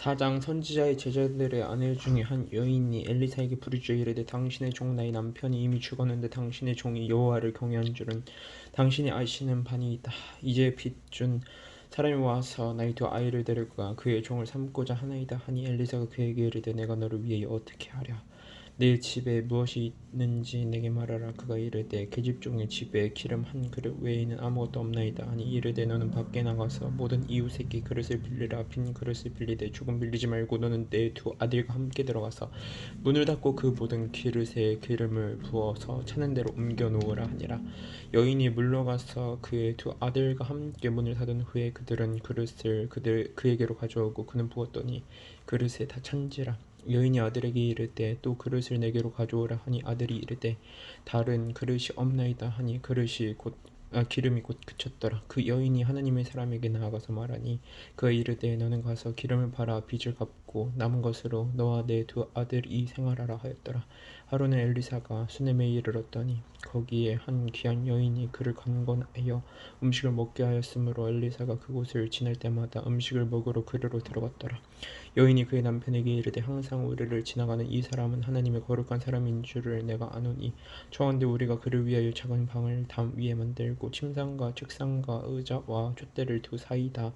사장 선지자의 제자들의 아내 중에 한 여인이 엘리사에게 부르짖어 이르되 당신의 종 나의 남편이 이미 죽었는데 당신의 종이 여호와를 경외한 줄은 당신이 아시는 바니이다. 이제 빚준 사람이 와서 나의 두 아이를 데려가 그의 종을 삼고자 하나이다 하니 엘리사가 그에게 이르되 내가 너를 위하여 어떻게 하랴. 내 집에 무엇이 있는지 내게 말하라. 그가 이르되 계집종의 집에 기름 한 그릇 외에는 아무것도 없나이다 하니 이르되 너는 밖에 나가서 모든 이웃에게 그릇을 빌리라. 빈 그릇을 빌리되 조금 빌리지 말고 너는 내 두 아들과 함께 들어가서 문을 닫고 그 모든 그릇에 기름을 부어서 차는 대로 옮겨 놓으라 하니라. 여인이 물러가서 그의 두 아들과 함께 문을 닫은 후에 그들은 그릇을 그에게로 가져오고 그는 부었더니 그릇에 다 찬지라. 여인이 아들에게 이르되 또 그릇을 내게로 가져오라 하니 아들이 이르되 다른 그릇이 없나이다 하니 기름이 곧 그쳤더라. 그 여인이 하나님의 사람에게 나아가서 말하니 그가 이르되 너는 가서 기름을 팔아 빚을 갚고 남은 것으로 너와 내 두 아들이 생활하라 하였더라. 하루는 엘리사가 수넴에 이르렀더니 거기에 한 귀한 여인이 그를 간건하여 음식을 먹게 하였으므로 엘리사가 그곳을 지날 때마다 음식을 먹으러 그리로 들어갔더라. 여인이 그의 남편에게 이르되 항상 우리를 지나가는 이 사람은 하나님의 거룩한 사람인 줄을 내가 아노니 청한데 우리가 그를 위하여 작은 방을 담 위에 만들고 침상과 책상과 의자와 촛대를 두사이다.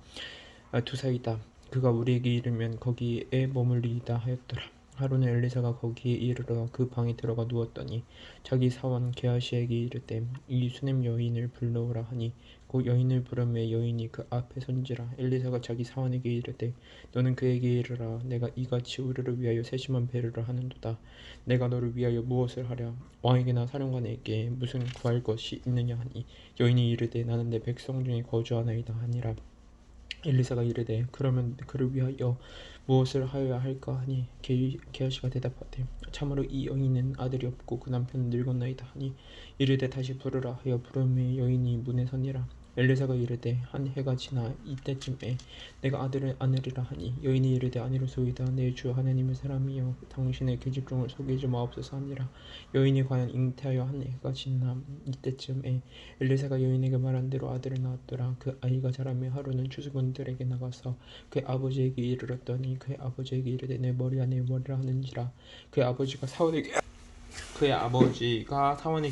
그가 우리에게 이르면 거기에 머물리이다 하였더라. 하루는 엘리사가 거기에 이르러 그 방에 들어가 누웠더니 자기 사원 게하시에게 이르되 이 수냄 여인을 불러오라 하니 곧 여인을 부르매 여인이 그 앞에 선지라. 엘리사가 자기 사원에게 이르되 너는 그에게 이르라. 내가 이같이 우리를 위하여 세심한 배려를 하는도다. 내가 너를 위하여 무엇을 하랴. 왕에게나 사령관에게 무슨 구할 것이 있느냐 하니 여인이 이르되 나는 내 백성 중에 거주하나이다 하니라. 엘리사가 이르되 그러면 그를 위하여 무엇을 하여야 할까 하니 게하시가 대답하되 참으로 이 여인은 아들이 없고 그 남편은 늙었나이다 하니 이르되 다시 부르라 하여 부르매 여인이 문에 서니라. 엘리사가 이르되 한 해가 지나 이때쯤에 내가 아들을 안으리라 하니 여인이 이르되 아니로소이다. 내 주 하나님의 사람이여 당신의 계집종을 속이지 마옵소서 하니라. 여인이 과연 잉태하여 한 해가 지나 이때쯤에 엘리사가 여인에게 말한 대로 아들을 낳았더라. 그 아이가 자라며 하루는 추수꾼들에게 나가서 그의 아버지에게 이르렀더니 그의 아버지에게 이르되 내 머리야 내 머리라 하는지라. 그의 아버지가 사원에게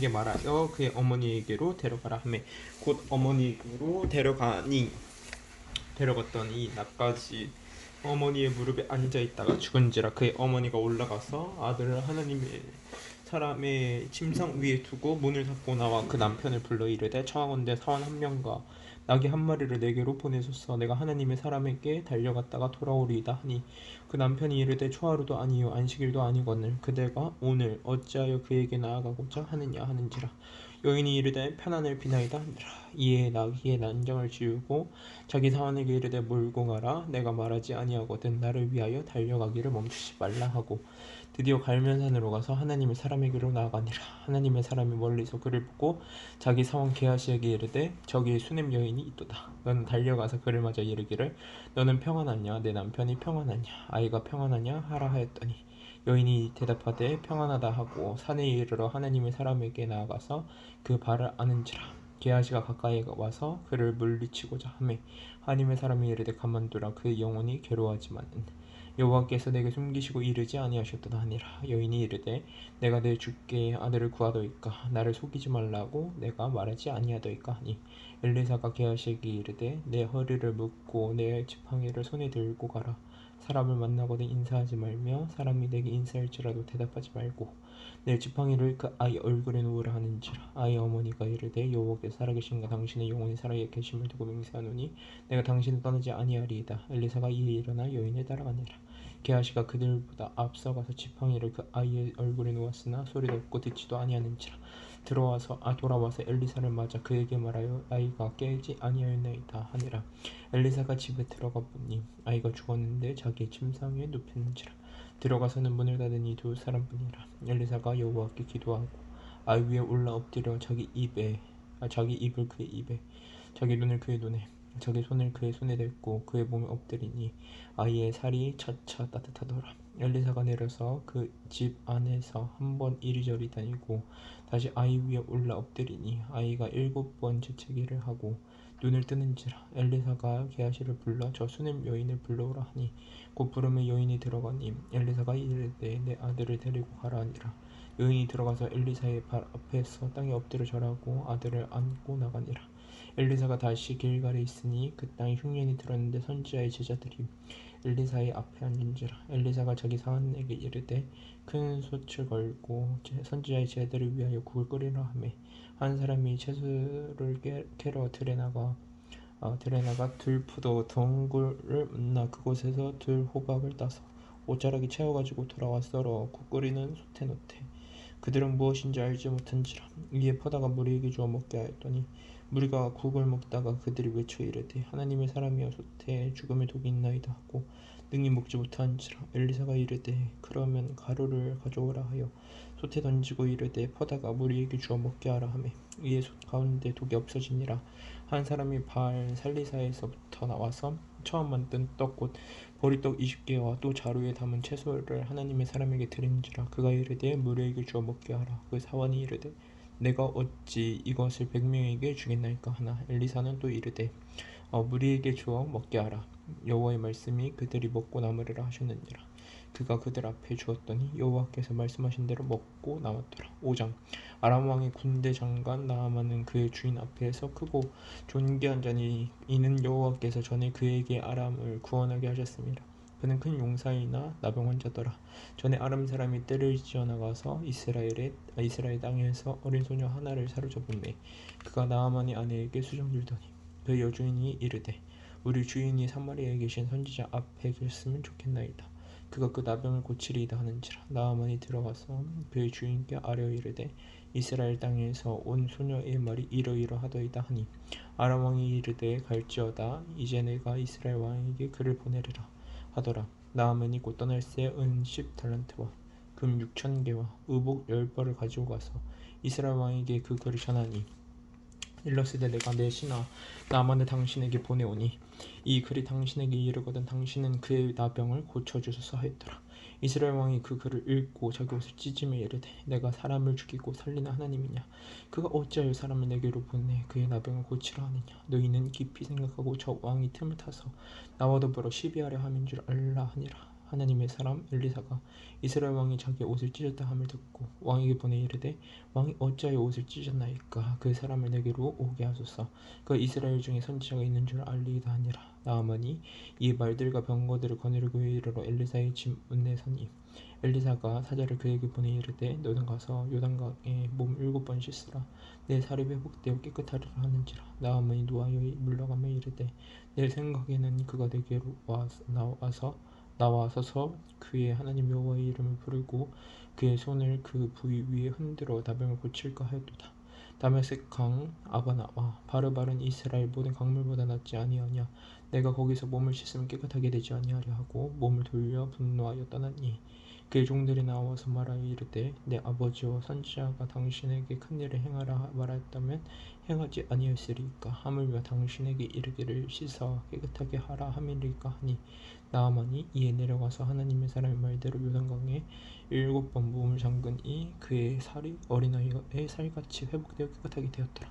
말하여 그의 어머니에게로 데려가라 하매 곧 어머니로 데려갔더니 낮까지 어머니의 무릎에 앉아 있다가 죽은지라. 그의 어머니가 올라가서 아들을 하나님의 사람의 침상 위에 두고 문을 닫고 나와 그 남편을 불러 이르되 청하건대 사원 한 명과 나귀 한 마리를 내게로 보내소서. 내가 하나님의 사람에게 달려갔다가 돌아오리이다 하니 그 남편이 이르되 초하루도 아니요 안식일도 아니거늘 그대가 오늘 어찌하여 그에게 나아가고자 하느냐 하는지라. 여인이 이르되 편안을 비나이다 하니라. 이에 나귀의 난장을 지우고 자기 사원에게 이르되 몰고 가라. 내가 말하지 아니하거든 나를 위하여 달려가기를 멈추지 말라 하고 드디어 갈멜산으로 가서 하나님의 사람에게로 나아가니라. 하나님의 사람이 멀리서 그를 보고 자기 사원 게하시에게 이르되 저기 수냄 여인이 있도다. 너는 달려가서 그를 맞아 이르기를 너는 평안하냐 내 남편이 평안하냐 아이가 평안하냐 하라 하였더니 여인이 대답하되 평안하다 하고 산에 이르러 하나님의 사람에게 나아가서 그 발을 아는지라. 게하시가 가까이 와서 그를 물리치고자 하매 하나님의 사람이 이르되 가만두라. 그의 영혼이 괴로워하지만은 여호와께서 내게 숨기시고 이르지 아니하셨도다 하니라. 여인이 이르되 내가 내 주께 아들을 구하더이까 나를 속이지 말라고 내가 말하지 아니하더이까 하니 엘리사가 게하시에게 이르되 내 허리를 묶고 내 지팡이를 손에 들고 가라. 사람을 만나거든 인사하지 말며 사람이 내게 인사할지라도 대답하지 말고 내 지팡이를 그 아이 얼굴에 놓으라 하는지라. 아이 어머니가 이르되 여호와께서 살아계신가 당신의 영혼이 살아계심을 두고 맹세하노니 내가 당신을 떠나지 아니하리이다. 엘리사가 이에 일어나 여인을 따라가니라. 게하시가 그들보다 앞서가서 지팡이를 그 아이의 얼굴에 놓았으나 소리도 없고 듣지도 아니하는지라. 돌아와서 엘리사를 맞아 그에게 말하여 아이가 깨지 아니하였나이다 하니라. 엘리사가 집에 들어가 보니 아이가 죽었는데 자기의 침상에 눕혔는지라. 들어가서는 문을 닫으니 두 사람뿐이라. 엘리사가 여호와께 기도하고 아이 위에 올라 엎드려 자기 입을 그의 입에 자기 눈을 그의 눈에 자기 손을 그의 손에 댔고 그의 몸에 엎드리니 아이의 살이 차차 따뜻하더라. 엘리사가 내려서 그 집 안에서 한 번 이리저리 다니고 다시 아이 위에 올라 엎드리니 아이가 7번 재채기를 하고 눈을 뜨는지라. 엘리사가 게하시를 불러 저 수냄 여인을 불러오라 하니 곧 부름에 여인이 들어가니 엘리사가 이르되 내 아들을 데리고 가라 하니라. 여인이 들어가서 엘리사의 발 앞에서 땅에 엎드려 절하고 아들을 안고 나가니라. 엘리사가 다시 길갈에 있으니 그 땅에 흉년이 들었는데 선지자의 제자들이 엘리사의 앞에 앉은지라. 엘리사가 자기 사환에게 이르되 큰 솥을 걸고 선지자의 제자들을 위하여 국을 끓이라 하매 한 사람이 채소를 캐러 들에 나가 들푸도 덩굴을 만나 그곳에서 들호박을 따서 옷자락에 채워가지고 돌아와 썰어 국 끓이는 솥에 놓되 그들은 무엇인지 알지 못한지라. 이에 퍼다가 무리에게 주어 먹게 하였더니 무리가 국을 먹다가 그들이 외쳐 이르되 하나님의 사람이여 솥에 죽음의 독이 있나이다 하고 능히 먹지 못하는지라. 엘리사가 이르되 그러면 가루를 가져오라 하여 솥에 던지고 이르되 퍼다가 무리에게 주어 먹게 하라 하매 이에 솥 가운데 독이 없어지니라. 한 사람이 바알 살리사에서부터 나와서 처음 만든 떡 곧 보리떡 20개와 또 자루에 담은 채소를 하나님의 사람에게 드린지라. 그가 이르되 무리에게 주어 먹게 하라. 그 사원이 이르되 내가 어찌 이것을 100명에게 주겠나이까 하나 엘리사는 또 이르되 무리에게 주어 먹게 하라. 여호와의 말씀이 그들이 먹고 남으리라 하셨느니라. 그가 그들 앞에 주었더니 여호와께서 말씀하신 대로 먹고 남았더라. 5장. 아람 왕의 군대 장관 나아만은 그의 주인 앞에서 크고 존귀한 자니 이는 여호와께서 전에 그에게 아람을 구원하게 하셨습니다. 그는 큰 용사이나 나병 환자더라. 전에 아람 사람이 떼를 지어 나가서 이스라엘 땅에서 어린 소녀 하나를 사로잡음에 그가 나아만의 아내에게 수정 들더니 그 여주인이 이르되 우리 주인이 사마리아에 계신 선지자 앞에 계셨으면 좋겠나이다. 그가 그 나병을 고치리이다 하는지라. 나아만이 들어가서 그의 주인께 아뢰어 이르되 이스라엘 땅에서 온 소녀의 말이 이러이러하더이다 하니 아람 왕이 이르되 갈지어다. 이제 내가 이스라엘 왕에게 그를 보내리라 하더라. 나아만이 곧 떠날 새 은 10달란트와 금 6,000개와 의복 10벌을 가지고 가서 이스라엘 왕에게 그 글을 전하니 일러스되 내가 내 신하 나만을 당신에게 보내오니 이 글이 당신에게 이르거든 당신은 그의 나병을 고쳐주소서 하였더라. 이스라엘 왕이 그 글을 읽고 자기 옷을 찢으며 이르되 내가 사람을 죽이고 살리는 하나님이냐. 그가 어찌하여 사람을 내게로 보내 그의 나병을 고치라 하느냐. 너희는 깊이 생각하고 저 왕이 틈을 타서 나와 더불어 시비하려 함인 줄 알라 하니라. 하나님의 사람 엘리사가 이스라엘 왕이 자기의 옷을 찢었다 함을 듣고 왕에게 보내 이르되 왕이 어찌하여 옷을 찢었나이까. 그 사람을 내게로 오게 하소서. 그 이스라엘 중에 선지자가 있는 줄 알리이다 하니라. 나아만이 이 말들과 병거들을 거느리고 이르러 엘리사의 집 문에 서니 엘리사가 사자를 그에게 보내 이르되 너는 가서 요단강에 몸 7번 씻으라. 내 살이 회복되어 깨끗하리라 하는지라. 나아만이 노하여 물러가며 이르되 내 생각에는 그가 내게로 나와서서 그의 하나님 여호와의 이름을 부르고 그의 손을 그 부위 위에 흔들어 나병을 고칠까 하였도다. 다메섹 강 아바나와 바르바른 이스라엘 모든 강물보다 낫지 아니하냐. 내가 거기서 몸을 씻으면 깨끗하게 되지 아니하려 하고 몸을 돌려 분노하여 떠났니. 그의 종들이 나와서 말하여 이르되 내 아버지와 선지자가 당신에게 큰 일을 행하라 말하였다면 행하지 아니하였으리까. 하물며 당신에게 이르기를 씻어 깨끗하게 하라 함이리까 하니 나아만이 이에 내려가서 하나님의 사람의 말대로 요단강에 7번 몸을 잠그니 그의 살이 어린아이의 살같이 회복되어 깨끗하게 되었더라.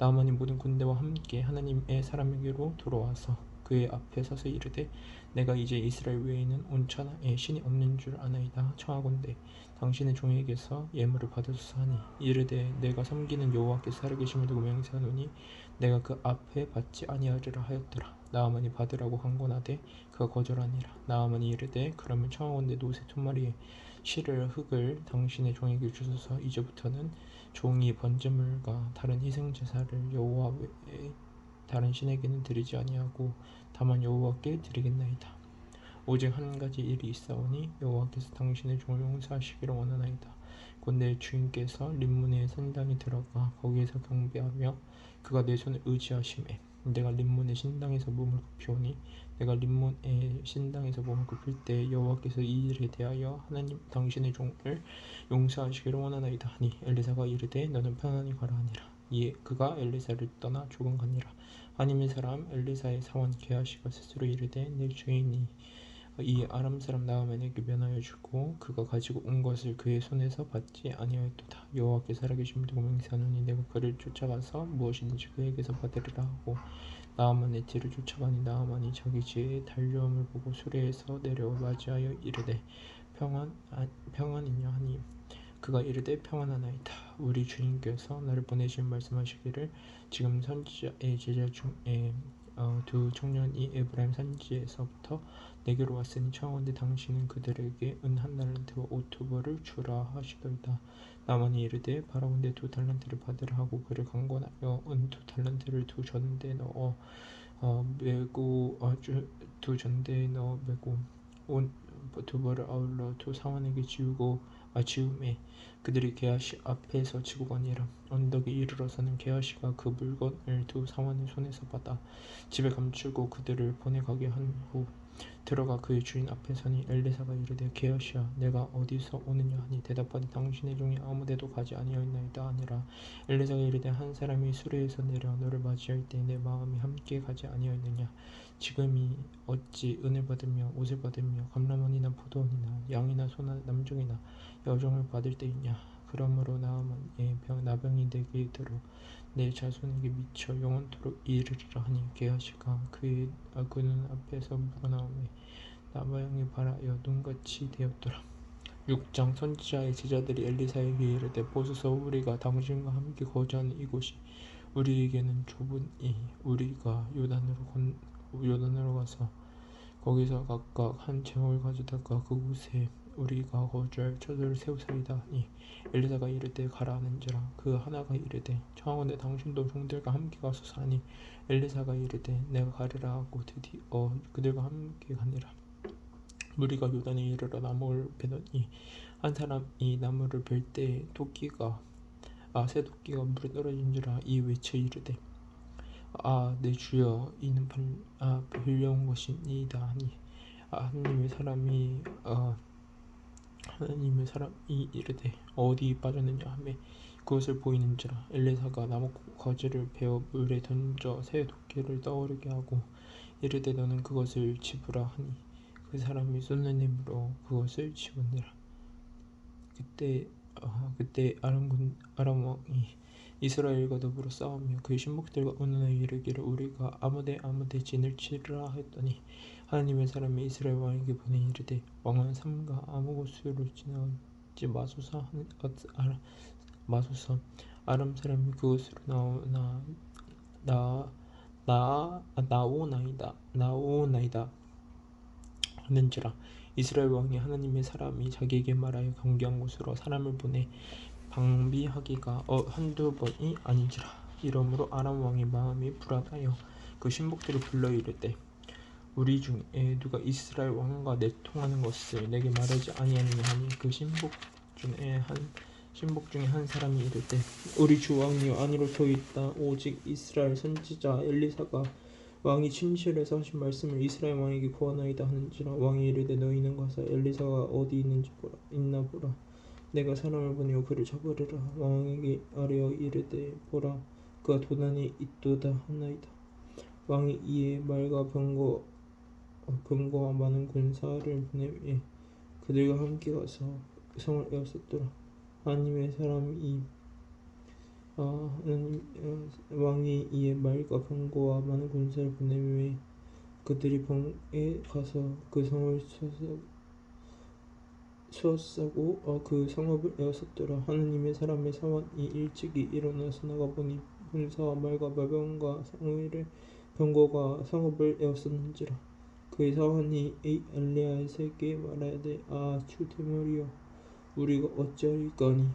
나아만이 모든 군대와 함께 하나님의 사람에게로 돌아와서 그의 앞에 서서 이르되 내가 이제 이스라엘 외에는 온 천하에 신이 없는 줄 아나이다. 청하건대 당신의 종에게서 예물을 받으소서 하니 이르되 내가 섬기는 여호와께서 살아계심을 두고 맹세하노니 내가 그 앞에 받지 아니하리라 하였더라. 나아만이 받으라고 강권하되 그가 거절하니라. 나아만이 이르되 그러면 청하건대 노새 2마리의 실을 흙을 당신의 종에게 주소서. 이제부터는 종이 번제물과 다른 희생제사를 여호와 외에 다른 신에게는 드리지 아니하고 다만 여호와께 드리겠나이다. 오직 한 가지 일이 있사오니 여호와께서 당신의 종을 용서하시기를 원하나이다. 곧 내 주인께서 림문의 산당에 들어가 거기에서 경배하며 그가 내 손을 의지하심에 내가 림문의 신당에서 몸을 굽히오니 내가 림문의 신당에서 몸을 굽힐 때 여호와께서 이 일에 대하여 하나님 당신의 종을 용서하시기를 원하나이다 하니 엘리사가 이르되 너는 편안히 가라 하니라. 이에 그가 엘리사를 떠나 조금 가니라. 하나님의 사람 엘리사의 사원 게하시가 스스로 이르되 내 주인이 이 아람 사람 나아만에게 면하여 주고 그가 가지고 온 것을 그의 손에서 받지 아니하였도다. 여호와께 살아계신 믿고 맹세하노니 내가 그를 쫓아가서 무엇이든지 그에게서 받으리라 하고 나아만의 뒤를 쫓아가니 나아만이 자기 지혜의 달려움을 보고 수레에서 내려 맞이하여 이르되 평안이냐 하니 그가 이르되 평안하나이다. 우리 주님께서 나를 보내신 말씀하시기를 지금 선지자의 제자 중에 두 청년이 에브라임 산지에서부터 내게로 왔으니 청하건대 당신은 그들에게 은 한 달란트와 옷 두 벌을 주라 하시더이다. 나만이 이르되 바라건대 두 달란트를 받으라 하고 그를 강권하여 은 두 달란트를 두 전대에 넣어 메고 두 전대에 넣어 메고 옷 두 벌을 아울러 두 사환에게 지우매 그들이 게하시 앞에서 지고 가니라. 언덕에 이르러서는 게하시가 그 물건을 두 사환의 손에서 받아 집에 감추고 그들을 보내가게 한 후 들어가 그의 주인 앞에 서니 엘리사가 이르되 게하시야 내가 어디서 오느냐 하니 대답하되 당신의 종이 아무데도 가지 아니하였나이다 하니라. 엘리사가 이르되 한 사람이 수레에서 내려 너를 맞이할 때 내 마음이 함께 가지 아니하였느냐. 지금이 어찌 은을 받으며 옷을 받으며 감람원이나 포도원이나 양이나 소나 남종이나 여종을 받을 때이냐. 그러므로 나아만의 나병이 내게 이르러 내 자손에게 미쳐 영원토록 이르리라 하니 게하시가 그 눈 앞에서 물어나오매 나병이 발하여 눈같이 되었더라. 6장 선지자의 제자들이 엘리사에게 이르되 보소서 우리가 당신과 함께 거주하는 이곳이 우리에게는 좁으니 우리가 요단으로 가서 거기서 각각 한 제목을 가져다가 그곳에 우리가 거주할 처소를 세우사이다 하니 엘리사가 이르되 가라 하는지라. 그 하나가 이르되 청하건대 당신도 종들과 함께 가소서 하니 엘리사가 이르되 내가 가리라 하고 드디어 그들과 함께 가니라. 무리가 요단에 이르러 나무를 베더니 한 사람이 나무를 벨 때 새 도끼가 물에 떨어진지라. 이 외쳐 이르되 내 주여 이는 빌려온 것이니이다 하니 하나님의 사람이 이르되 어디 빠졌느냐 하매 그것을 보이는지라. 엘리사가 나무 가지를 베어 물에 던져 새 도끼를 떠오르게 하고 이르되 너는 그것을 집으라 하니 그 사람이 쏟는 힘으로 그것을 집으니라. 그때 아람 왕이 이스라엘과 더불어 싸우며 그의 신복들과 언론에 이르기를 우리가 아무데 진을 치리라 했더니 하나님의 사람이 이스라엘 왕에게 보내 이르되 왕은 삼가 아무 곳으로 지나가지 마소서. 아람 사람이 그곳으로 나오나이다 하는지라. 이스라엘 왕이 하나님의 사람이 자기에게 말하여 경계한 곳으로 사람을 보내 방비하기가 한두 번이 아닌지라. 이러므로 아람 왕의 마음이 불안하여 그 신복들을 불러 이르되 우리 중에 누가 이스라엘 왕과 내통하는 것을 내게 말하지 아니하느냐 하니 그 신복 중에 한 사람이 이르되 우리 주 왕이여 아니로소이다. 오직 이스라엘 선지자 엘리사가 왕이 침실에서 하신 말씀을 이스라엘 왕에게 구하나이다 하는지라. 왕이 이르되 너희는 가서 엘리사가 어디 있나 보라. 내가 사람을 보내어 그를 잡으리라. 왕에게 아뢰어 이르되 보라 그가 도단에 있도다 하나이다. 왕이 이에 말과 병거와 많은 군사를 보내매 그들과 함께 가서 성을 에웠었더라. 왕이 이에 말과 병거와 많은 군사를 보내매 그들이 병에 가서 그 성을 수었사고 그 성읍을 에웠었더라. 하나님의 사람의 사원이 일찍이 일어나서 나가보니 군사와 말과 병거가 성읍을 에웠었는지라. 그의 사원이 엘리야에게 말하되 주 대머리여 우리가 어찌하리까니.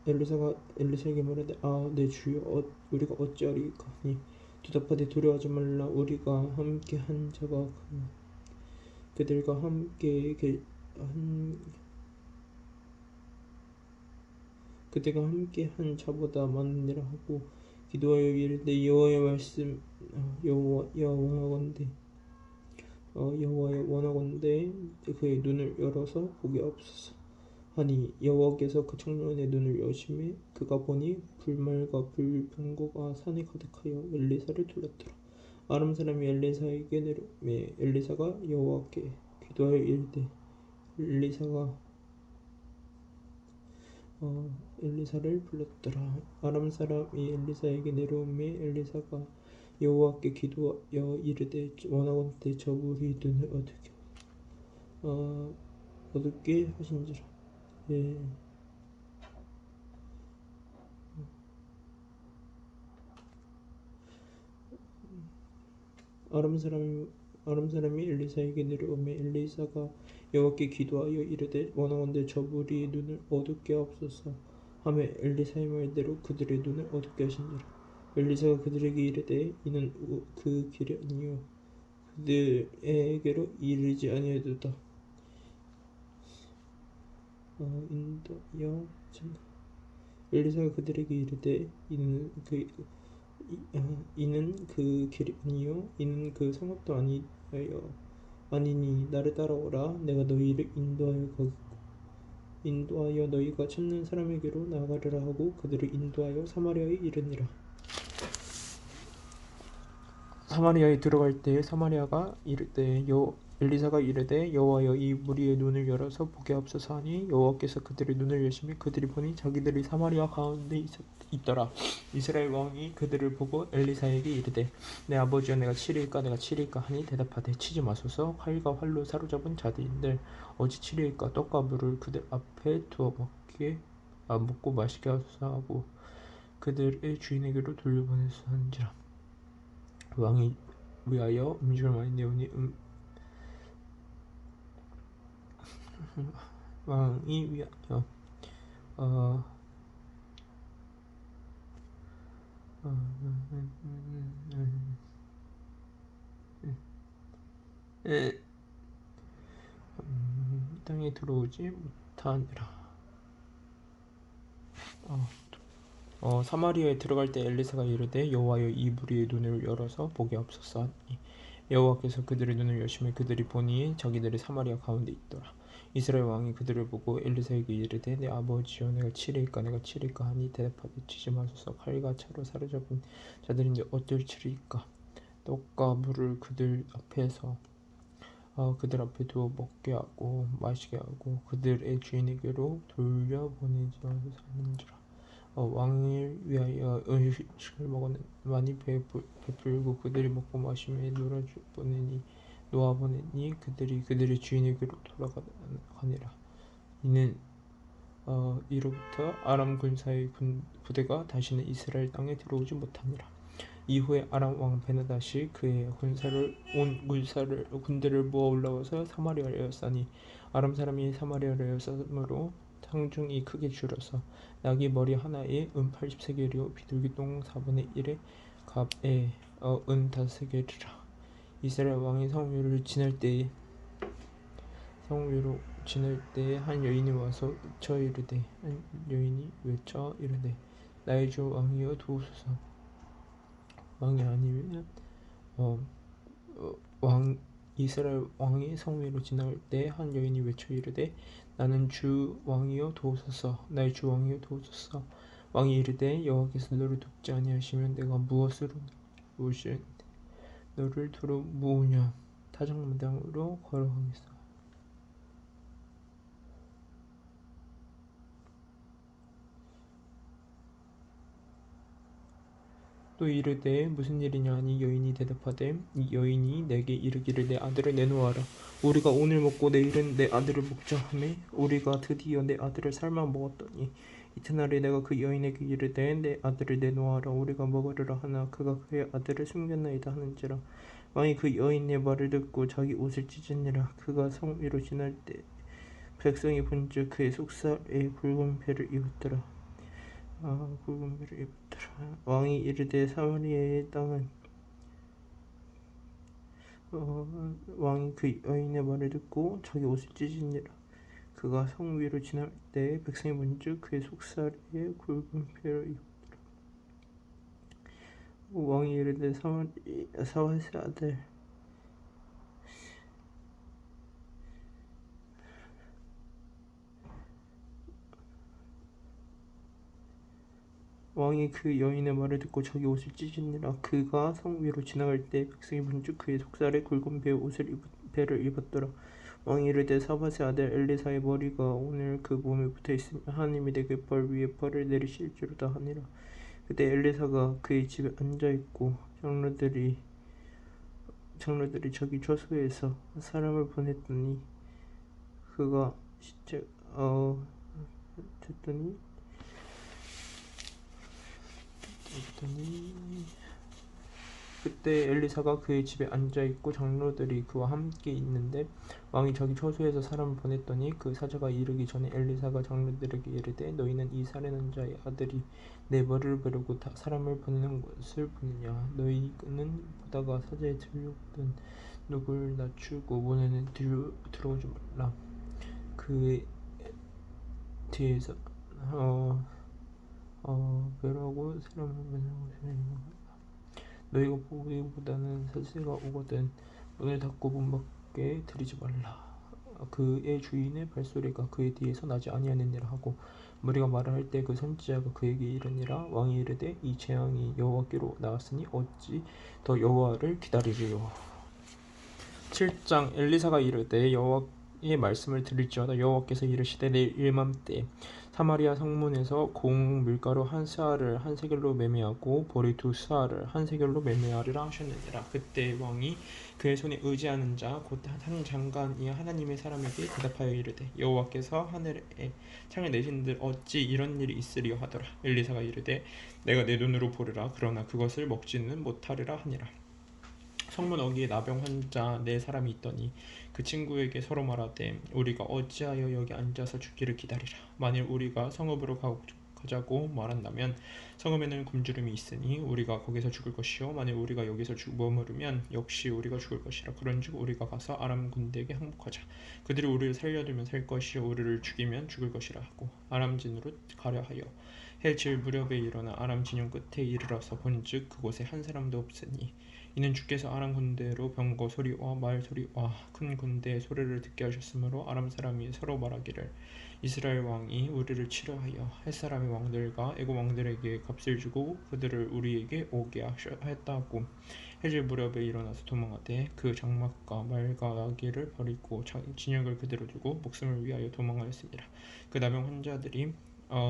엘리사가 엘리사에게 말하되 내 주여 우리가 어찌하리까니. 대답하되 두려워하지 말라. 우리가 함께 한 자가 그들과 함께 한 자보다 많으니라 하고 기도하여 이르되 여호와여 원하건대 그의 눈을 열어서 보게 하옵소서. 하니 여호와께서 그 청년의 눈을 여심해 그가 보니 불말과 불병거가 산에 가득하여 엘리사를 둘렀더라. 아람 사람이 엘리사에게 내려오매 엘리사가 여호와께 기도하여 이르되 엘리사가 엘리사를 불렀더라. 아람 사람이 엘리사에게 내려오매 엘리사가 여호와께 기도하여 이르되 원하건대 저 우리 눈을 어둡게 하신지라. 예. 아람 사람이 엘리사에게 내려오매 엘리사가 여호와께 기도하여 이르되 원하건대 저 무리의 눈을 어둡게 하옵소서 하며 엘리사의 말대로 그들의 눈을 어둡게 하신지라. 엘리사가 그들에게 이르되 이는 그 길이 아니요 그들에게로 이르지 아니하도다. 인도하여 전하. 엘리사가 그들에게 이르되 이는 그 길이 아니요 이는 그 성읍도 아니니 나를 따라오라. 내가 너희를 인도하여 너희가 찾는 사람에게로 나아가리라 하고 그들을 인도하여 사마리아에 이르니라. 사마리아에 들어갈 때에 엘리사가 이르되 여호와여 이 무리의 눈을 열어서 보게 하옵소서 하니 여호와께서 그들의 눈을 여시매 그들이 보니 자기들이 사마리아 가운데 있더라. 이스라엘 왕이 그들을 보고 엘리사에게 이르되 내 아버지여 내가 치리일까 하니 대답하되 치지 마소서. 활과 활로 사로잡은 자들인들 어찌 치리일까. 떡과 물을 그들 앞에 두어 먹고 마시게 하소서 하고 그들의 주인에게로 돌려보내소서 한지라. 왕이 위하여 음식을 많이 내오니 왕이 위하여 땅에 들어오지 못하니라. 사마리아에 들어갈 때 엘리사가 이르되 여호와여 이 무리의 눈을 열어서 보게 하옵소서 하니 여호와께서 그들의 눈을 여시매 그들이 보니 자기들이 사마리아 가운데 있더라. 이스라엘 왕이 그들을 보고 엘리사에게 이르되 내 아버지여 내가 치리일까 하니 대답하되 치지 마소서. 칼과 차로 사로잡은 자들인데 어쩔 치리이까. 떡과 물을 그들 앞에 두어 먹게 하고 마시게 하고 그들의 주인에게로 돌려보내지 않는지라. 왕을 위하여 음식을 많이 베풀고 그들이 먹고 마시며 놓아보내니 그들이 그들의 주인에게로 돌아가니라. 이는 이로부터 아람 군사의 부대가 다시는 이스라엘 땅에 들어오지 못하니라. 이후에 아람 왕 베나다시 그의 군대를 모아 올라와서 사마리아를 에워싸니 아람 사람이 사마리아를 에워싸므로 상중이 크게 줄어서 나귀 머리 하나에 80세겔이요 비둘기 똥 4분의 1에 갑에 5세겔이라. 이스라엘 왕이 성 위로 지날 때에 한 여인이 외쳐 이르되 나의 주 왕이여 도우소서. 왕이 아니면 이스라엘 왕이 성 위로 지나갈 때 한 여인이 외쳐 이르되 나는 주 왕이여 도우소서. 나의 주 왕이여 도우소서. 왕이 이르되 여호와께서 너를 돕지 아니하시면 내가 무엇으로 너를 두루 모으냐. 타작마당으로 걸어가겠어. 또 이르되 무슨 일이냐 하니 여인이 대답하되 이 여인이 내게 이르기를 내 아들을 내놓아라. 우리가 오늘 먹고 내일은 내 아들을 먹자 하매 우리가 드디어 내 아들을 삶아 먹었더니 이튿날에 내가 그 여인에게 이르되 내 아들을 내놓아라. 우리가 먹으리라 하나 그가 그의 아들을 숨겼나이다 하는지라. 왕이 그 여인의 말을 듣고 자기 옷을 찢으니라. 그가 성 위로 지날 때 백성이 본즉 그의 속살에 굵은 배를 입었더라. 왕이 이르되 사마리아의 땅은 왕이 그 여인의 말을 듣고 자기 옷을 찢으니라. 그가 성 위로 지날 때 백성이 본즉 그의 속살에 굵은 배를 입었더라. 왕이 이르되 사와세 아들 왕이 그 여인의 말을 듣고 자기 옷을 찢으니라. 그가 성 위로 지나갈 때 백성이 본즉 그의 속살에 굵은 배를 입었더라. 왕이 이르되 사밧의 아들 엘리사의 머리가 오늘 그 몸에 붙어있으며 하나님이 내게 벌 위에 벌을 내리실지로다 하니라. 그때 엘리사가 그의 집에 앉아있고 장로들이 자기 처소에서 사람을 보냈더니 그가 시체 됐더니 그때 엘리사가 그의 집에 앉아있고 장로들이 그와 함께 있는데 왕이 자기 처소에서 사람을 보냈더니 그 사자가 이르기 전에 엘리사가 장로들에게 이르되 너희는 이 살인한 자의 아들이 내 머리를 베르고 사람을 보내는 것을 보느냐. 너희는 보다가 사자에 들려오던 누굴 낮추고 문에는 들어오지 말라. 그의 뒤에서 벼라고 사람을 보내는 것을 너희가 보기보다는 사세가 오거든 문을 닫고 문 밖에 들이지 말라. 그의 주인의 발소리가 그의 뒤에서 나지 아니하느니라 하고 무리가 말을 할 때 그 선지자가 그에게 이르니라. 왕이 이르되 이 재앙이 여호와께로 나왔으니 어찌 더 여호와를 기다리리요. 7장. 엘리사가 이르되 여호와의 말씀을 들을지어다. 여호와께서 이르시되 내일 일맘때 사마리아 성문에서 공 밀가루 한 스아를 한 세겔로 매매하고 보리 두 스아를 한 세겔로 매매하리라 하셨느니라. 그때 왕이 그의 손에 의지하는 자 곧 한 장관이 하나님의 사람에게 대답하여 이르되 여호와께서 하늘에 창을 내신들 어찌 이런 일이 있으리요 하더라. 엘리사가 이르되 내가 내 눈으로 보리라. 그러나 그것을 먹지는 못하리라 하니라. 성문 어귀에 나병 환자 네 사람이 있더니 그 친구에게 서로 말하되 우리가 어찌하여 여기 앉아서 죽기를 기다리라. 만일 우리가 성읍으로 가자고 말한다면 성읍에는 굶주림이 있으니 우리가 거기서 죽을 것이요 만일 우리가 여기서 머무르면 역시 우리가 죽을 것이라. 그런즉 우리가 가서 아람 군대에게 항복하자. 그들이 우리를 살려두면 살 것이요 우리를 죽이면 죽을 것이라 하고 아람진으로 가려 하여 해 질 무렵에 일어나 아람 진영 끝에 이르러서 본즉 그곳에 한 사람도 없으니 이는 주께서 아람 군대로 병거 소리와 말 소리와 큰 군대의 소리를 듣게 하셨으므로 아람 사람이 서로 말하기를 이스라엘 왕이 우리를 치려하여 햇사람의 왕들과 애굽 왕들에게 값을 주고 그들을 우리에게 오게 하였다 하고 해질 무렵에 일어나서 도망하되 그 장막과 말과 나귀를 버리고 진영을 그대로 두고 목숨을 위하여 도망하였습니다. 그 나병 환자들이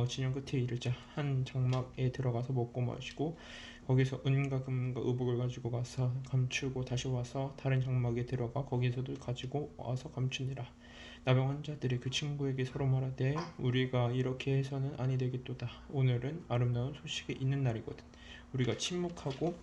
진영 끝에 이르자 한 장막에 들어가서 먹고 마시고 거기서 은과 금과 의복을 가지고 가서 감추고 다시 와서 다른 장막에 들어가 거기서도 가지고 와서 감추니라. 나병 환자들이 그 친구에게 서로 말하되 우리가 이렇게 해서는 아니 되겠도다. 오늘은 아름다운 소식이 있는 날이거든. 우리가 침묵하고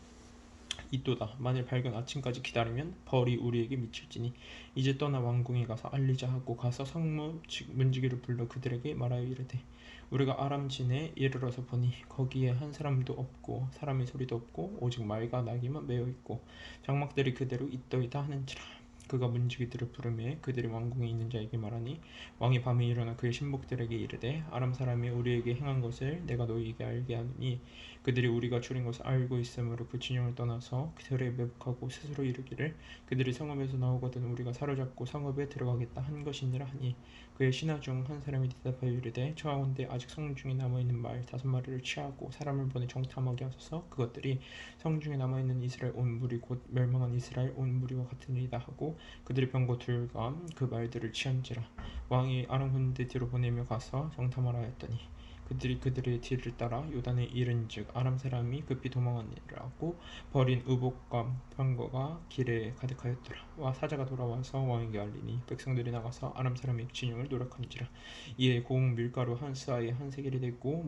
있도다. 만일 밝은 아침까지 기다리면 벌이 우리에게 미칠지니 이제 떠나 왕궁에 가서 알리자 하고 가서 성문 문지기를 불러 그들에게 말하여 이르되 우리가 아람진에 이르러서 보니 거기에 한 사람도 없고 사람의 소리도 없고 오직 말과 나귀만 메어 있고 장막들이 그대로 있더이다 하는지라. 그가 문지기들을 부르매 그들이 왕궁에 있는 자에게 말하니 왕이 밤에 일어나 그의 신복들에게 이르되 아람 사람이 우리에게 행한 것을 내가 너희에게 알게 하노니 그들이 우리가 줄인 것을 알고 있으므로 그 진영을 떠나서 그들에 매복하고 스스로 이르기를 그들이 성읍에서 나오거든 우리가 사로잡고 성읍에 들어가겠다 한 것이니라 하니 그의 신하 중 한 사람이 대답하여 이르되 청하건대 아직 성중에 남아있는 말 5마리를 취하고 사람을 보내 정탐하게 하소서. 그것들이 성중에 남아있는 이스라엘 온 무리 곧 멸망한 이스라엘 온 무리와 같으니이다 하고 그들이 병거 둘과 그 말들을 취한지라. 왕이 아람 군대 뒤로 보내며 가서 정탐하라 했더니 그들이 그들의 뒤를 따라 요단에 이른즉 아람 사람이 급히 도망하니라고 버린 의복과 병거가 길에 가득하였더라. 와 사자가 돌아와서 왕에게 알리니 백성들이 나가서 아람 사람의 진영을 노력한지라. 이에 고운 밀가루 한 스아에 한 세겔이 되고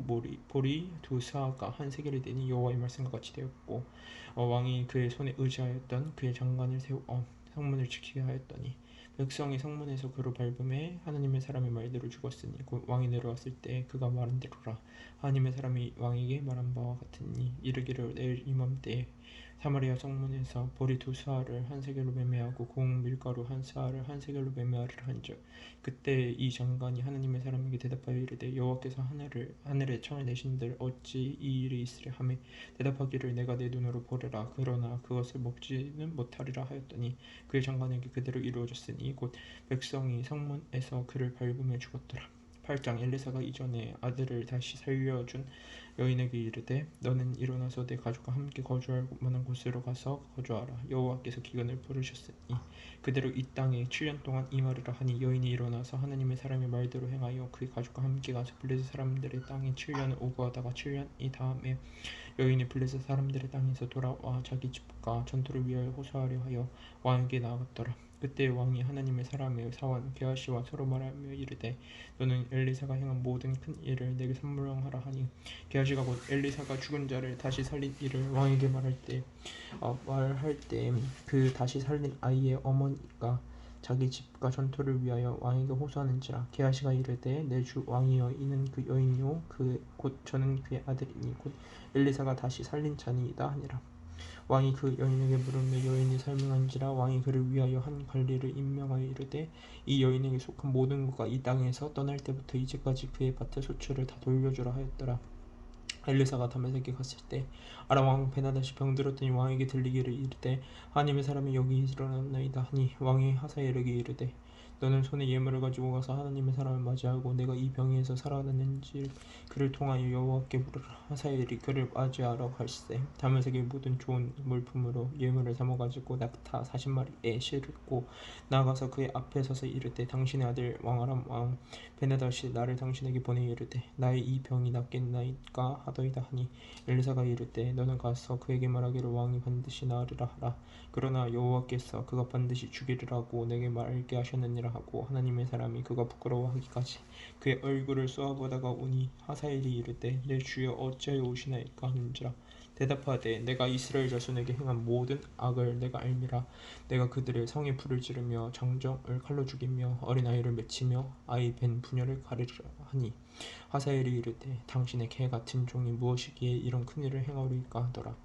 보리 두 스아가 한 세겔이 되니 여호와의 말씀과 같이 되었고 왕이 그의 손에 의지하였던 그의 장관을 세워 성문을 지키게 하였더니 백성이 성문에서 그로 밟음에 하나님의 사람의 말대로 죽었으니 곧 왕이 내려왔을 때 그가 말한 대로라. 하나님의 사람이 왕에게 말한 바와 같으니 이르기를 내일 이맘때에 사마리아 성문에서 보리 두 스아를 한 세겔로 매매하고 고운 밀가루 한 스아를 한 세겔로 매매하리라 한즉 그때 이 장관이 하나님의 사람에게 대답하여 이르되 여호와께서 하늘에 창을 내신들 어찌 이 일이 있으랴 하매 대답하기를 내가 내 눈으로 보리라. 그러나 그것을 먹지는 못하리라 하였더니 그의 장관에게 그대로 이루어졌으니 곧 백성이 성문에서 그를 밟으며 죽었더라. 8장. 엘리사가 이전에 아들을 다시 살려준 여인에게 이르되 너는 일어나서 내 가족과 함께 거주할 만한 곳으로 가서 거주하라. 여호와께서 기근을 부르셨으니 그대로 이 땅에 7년 동안 임하리라 하니 여인이 일어나서 하나님의 사람의 말대로 행하여 그의 가족과 함께 가서 블레셋 사람들의 땅에 7년을 오고 하다가 7년이 다음에 여인이 블레셋 사람들의 땅에서 돌아와 자기 집과 전투를 위하여 호소하려 하여 왕에게 나아갔더라. 그때 왕이 하나님의 사람의 사원 게하시와 서로 말하며 이르되 너는 엘리사가 행한 모든 큰 일을 내게 선물하라 하니 게하시가 곧 엘리사가 죽은 자를 다시 살린 일을 왕에게 말할 때 그 다시 살린 아이의 어머니가 자기 집과 전투를 위하여 왕에게 호소하는지라. 게하시가 이르되 내 주 왕이여 이는 그 여인이요 곧 저는 그의 아들이니 곧 엘리사가 다시 살린 자니이다 하니라. 왕이 그 여인에게 물으며 여인이 설명한지라. 왕이 그를 위하여 한 관리를 임명하여 이르되 이 여인에게 속한 모든 것과 이 땅에서 떠날 때부터 이제까지 그의 밭의 소출을 다 돌려주라 하였더라. 엘리사가 다메섹에 갔을 때 아람 왕 베나다시 병들었더니 왕에게 들리기를 이르되 하나님의 사람이 여기 일어났나이다 하니 왕이 하사엘에게 이르되 너는 손에 예물을 가지고 가서 하나님의 사람을 맞이하고 내가 이 병에서 살아났는지 그를 통하여 여호와께 물으라. 하사엘이 그를 맞이하러 갈새 다메섹의 모든 좋은 물품으로 예물을 삼아 가지고 낙타 40마리에 싣고 나아가서 그의 앞에 서서 이르되 당신의 아들 아람 왕 베나다시 나를 당신에게 보내 이르되 나의 이 병이 낫겠나이까 하더이다 하니 엘리사가 이르되 너는 가서 그에게 말하기를 왕이 반드시 나으리라 하라. 그러나 여호와께서 그가 반드시 죽이리라고 내게 말게 하셨느니라 하고 하나님의 사람이 그가 부끄러워하기까지 그의 얼굴을 쏘아보다가 오니 하사엘이 이르되 내 주여 어찌하여 오시나이까 하는지라. 대답하되 내가 이스라엘 자손에게 행한 모든 악을 내가 알미라. 내가 그들의 성에 불을 지르며 장정을 칼로 죽이며 어린아이를 맺히며 아이 벤 부녀를 가르리라 하니 하사엘이 이르되 당신의 개 같은 종이 무엇이기에 이런 큰일을 행하리까 하더라.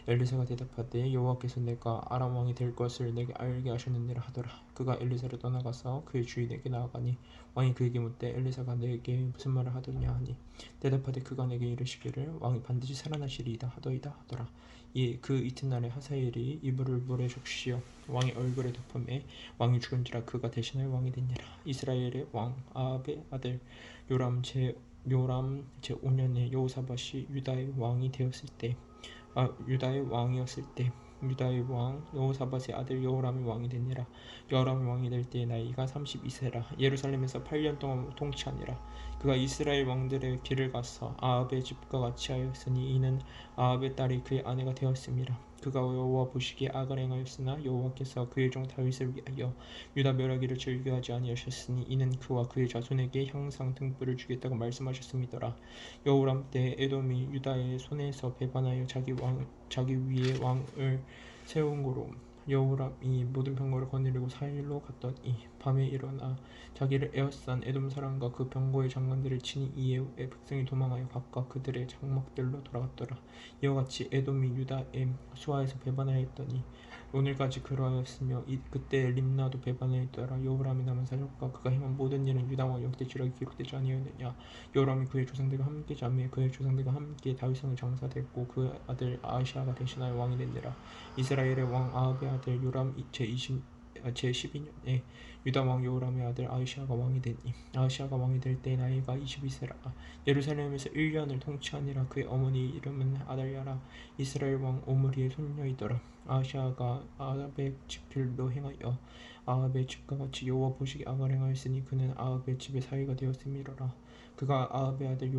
엘리사가 대답하되 여호와께서 내가 아람 왕이 될 것을 내게 알게 하셨느니라 하더라. 그가 엘리사를 떠나가서 그의 주인에게 나아가니 왕이 그에게 묻되 엘리사가 내게 무슨 말을 하더냐 하니 대답하되 그가 내게 이르시기를 왕이 반드시 살아나시리이다 하더이다 하더라. 그 이튿날에 하사엘이 이불을 물에 적시어 왕의 얼굴에 덮음에 왕이 죽은지라 그가 대신하여 왕이 되니라. 이스라엘의 왕 아합의 아들 요람 제5년에 여호사밧이 유다의 왕이 되었을 때 유다의 왕이었을 때 유다의 왕 여호사밧의 아들 여호람이 왕이 되니라. 여호람이 왕이 될 때의 나이가 32세라. 예루살렘에서 8년 동안 통치하니라. 그가 이스라엘 왕들의 길을 가서 아합의 집과 같이 하였으니 이는 아합의 딸이 그의 아내가 되었음이라. 그가 여호와 보시기에 악을 행하였으나 여호와께서 그의 종 다윗을 위하여 유다 멸하기를 즐겨하지 아니하셨으니 이는 그와 그의 자손에게 향상 등불을 주겠다고 말씀하셨음이더라. 여호람 때 에돔이 유다의 손에서 배반하여 자기 위에 왕을 세운 고로 여호람이 모든 병거를 거느리고 사일로 갔더니 밤에 일어나 자기를 에워싼 에돔 사람과 그 병거의 장관들을 치니 이에 백성이 도망하여 각각 그들의 장막들로 돌아갔더라. 이와 같이 에돔이 유다의 수하에서 배반하였더니 오늘까지 그러하였으며 그때 림나도 배반하였더라. 여호람이 남은 사적과 그가 행한 모든 일은 유다 왕 역대지력에 기록되지 아니하였느냐. 여호람이 그의 조상들과 함께 자매 그의 조상들과 함께 다윗성에 장사됐고 그 아들 아하시아가 대신하여 왕이 되니라. 이스라엘의 왕 아합의 아들 요람 제12년에 유다 왕 여호람의 아들 아하시아가 왕이 되니 아하시아가 왕이 될 때 나이가 22세라. 예루살렘에서 1년을 통치하니라. 그의 어머니 이름은 아달랴라. 이스라엘 왕 오므리의 손녀이더라. 아하시아가 아합의 집 길로 행하여 아합의 집과 같이 여호와 보시기에 악을 행하였으니 그는 아합의 집의 사위가 되었음이로라. 그가 아합의 아들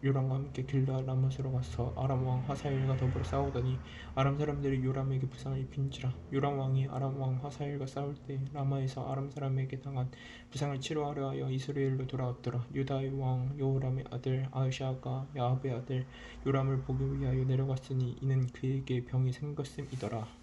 요람과 함께 길르앗 라못으로 가서 아람 왕 하사엘과 더불어 싸우더니 아람 사람들이 요람에게 부상을 입힌지라. 요람 왕이 아람 왕 하사엘과 싸울 때 라마에서 아람 사람에게 당한 부상을 치료하려 하여 이스라엘로 돌아왔더라. 유다의 왕 여호람의 아들 아하시아가 아합의 아들 요람을 보기 위하여 내려갔으니 이는 그에게 병이 생겼음이더라.